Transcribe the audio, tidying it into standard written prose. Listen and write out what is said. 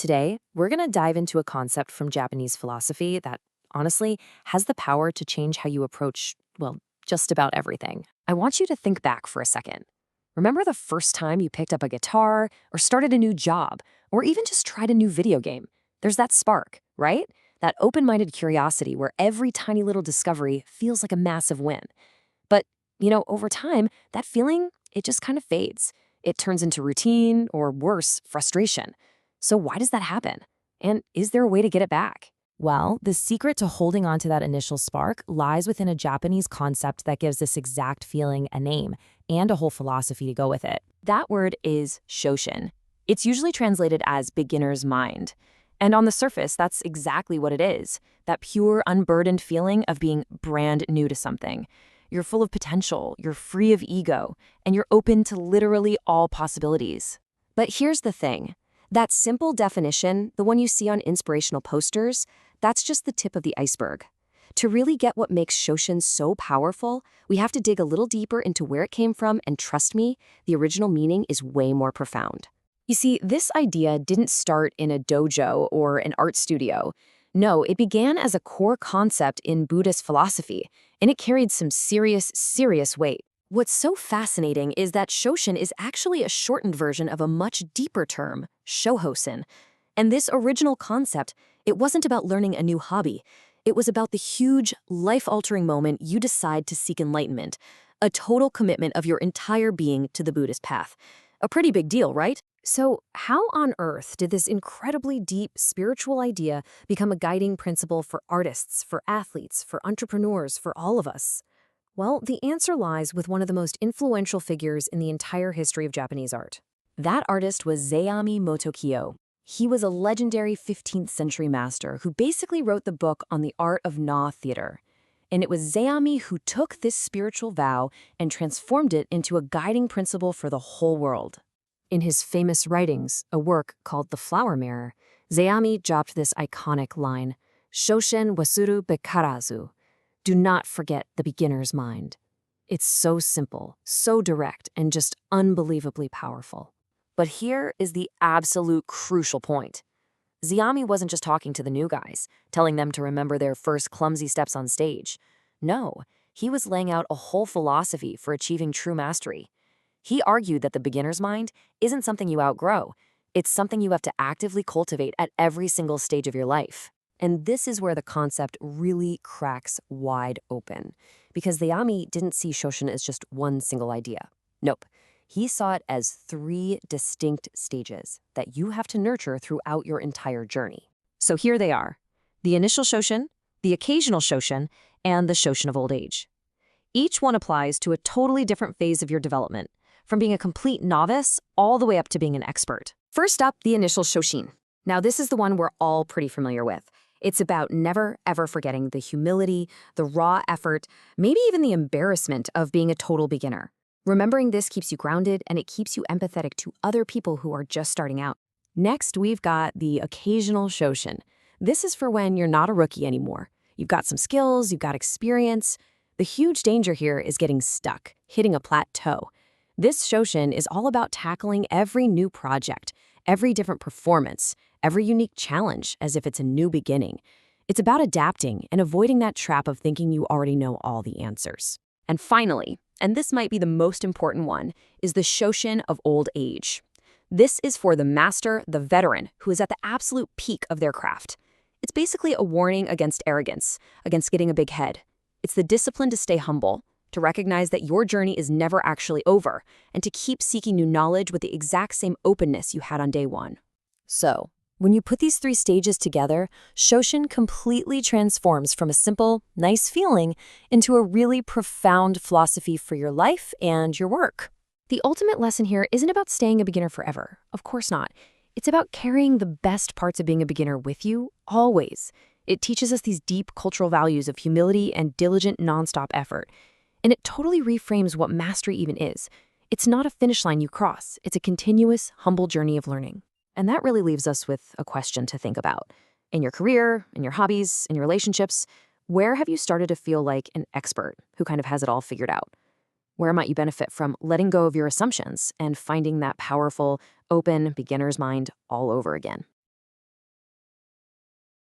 Today, we're going to dive into a concept from Japanese philosophy that, honestly, has the power to change how you approach, well, just about everything. I want you to think back for a second. Remember the first time you picked up a guitar, or started a new job, or even just tried a new video game? There's that spark, right? That open-minded curiosity where every tiny little discovery feels like a massive win. But, over time, that feeling, it just kind of fades. It turns into routine, or worse, frustration. So why does that happen? And is there a way to get it back? Well, the secret to holding on to that initial spark lies within a Japanese concept that gives this exact feeling a name and a whole philosophy to go with it. That word is Shoshin. It's usually translated as beginner's mind. And on the surface, that's exactly what it is. That pure, unburdened feeling of being brand new to something. You're full of potential, you're free of ego, and you're open to literally all possibilities. But here's the thing. That simple definition, the one you see on inspirational posters, that's just the tip of the iceberg. To really get what makes Shoshin so powerful, we have to dig a little deeper into where it came from, and trust me, the original meaning is way more profound. You see, this idea didn't start in a dojo or an art studio. No, it began as a core concept in Buddhist philosophy, and it carried some serious weight. What's so fascinating is that Shoshin is actually a shortened version of a much deeper term, shohosen. And this original concept, it wasn't about learning a new hobby. It was about the huge, life-altering moment you decide to seek enlightenment, a total commitment of your entire being to the Buddhist path. A pretty big deal, right? So how on earth did this incredibly deep spiritual idea become a guiding principle for artists, for athletes, for entrepreneurs, for all of us? Well, the answer lies with one of the most influential figures in the entire history of Japanese art. That artist was Zeami Motokyo. He was a legendary 15th century master who basically wrote the book on the art of Na theater. And it was Zeami who took this spiritual vow and transformed it into a guiding principle for the whole world. In his famous writings, a work called The Flower Mirror, Zeami dropped this iconic line, "Shoshin wasuru bekarazu." Do not forget the beginner's mind. It's so simple, so direct, and just unbelievably powerful. But here is the absolute crucial point. Zeami wasn't just talking to the new guys, telling them to remember their first clumsy steps on stage. No, he was laying out a whole philosophy for achieving true mastery. He argued that the beginner's mind isn't something you outgrow. It's something you have to actively cultivate at every single stage of your life. And this is where the concept really cracks wide open, because Zeami didn't see Shoshin as just one single idea. Nope. He saw it as 3 distinct stages that you have to nurture throughout your entire journey. So here they are: the initial Shoshin, the occasional Shoshin, and the Shoshin of old age. Each one applies to a totally different phase of your development, from being a complete novice all the way up to being an expert. First up, the initial Shoshin. Now, this is the one we're all pretty familiar with. It's about never, ever forgetting the humility, the raw effort, maybe even the embarrassment of being a total beginner. Remembering this keeps you grounded, and it keeps you empathetic to other people who are just starting out. Next, we've got the occasional Shoshin. This is for when you're not a rookie anymore. You've got some skills, you've got experience. The huge danger here is getting stuck, hitting a plateau. This Shoshin is all about tackling every new project, every different performance, every unique challenge as if it's a new beginning. It's about adapting and avoiding that trap of thinking you already know all the answers. And finally, and this might be the most important one, is the Shoshin of old age. This is for the master, the veteran, who is at the absolute peak of their craft. It's basically a warning against arrogance, against getting a big head. It's the discipline to stay humble, to recognize that your journey is never actually over, and to keep seeking new knowledge with the exact same openness you had on day one. So, when you put these 3 stages together, Shoshin completely transforms from a simple, nice feeling into a really profound philosophy for your life and your work. The ultimate lesson here isn't about staying a beginner forever. Of course not. It's about carrying the best parts of being a beginner with you, always. It teaches us these deep cultural values of humility and diligent, nonstop effort. And it totally reframes what mastery even is. It's not a finish line you cross. It's a continuous, humble journey of learning. And that really leaves us with a question to think about. In your career, in your hobbies, in your relationships, where have you started to feel like an expert who kind of has it all figured out? Where might you benefit from letting go of your assumptions and finding that powerful, open beginner's mind all over again?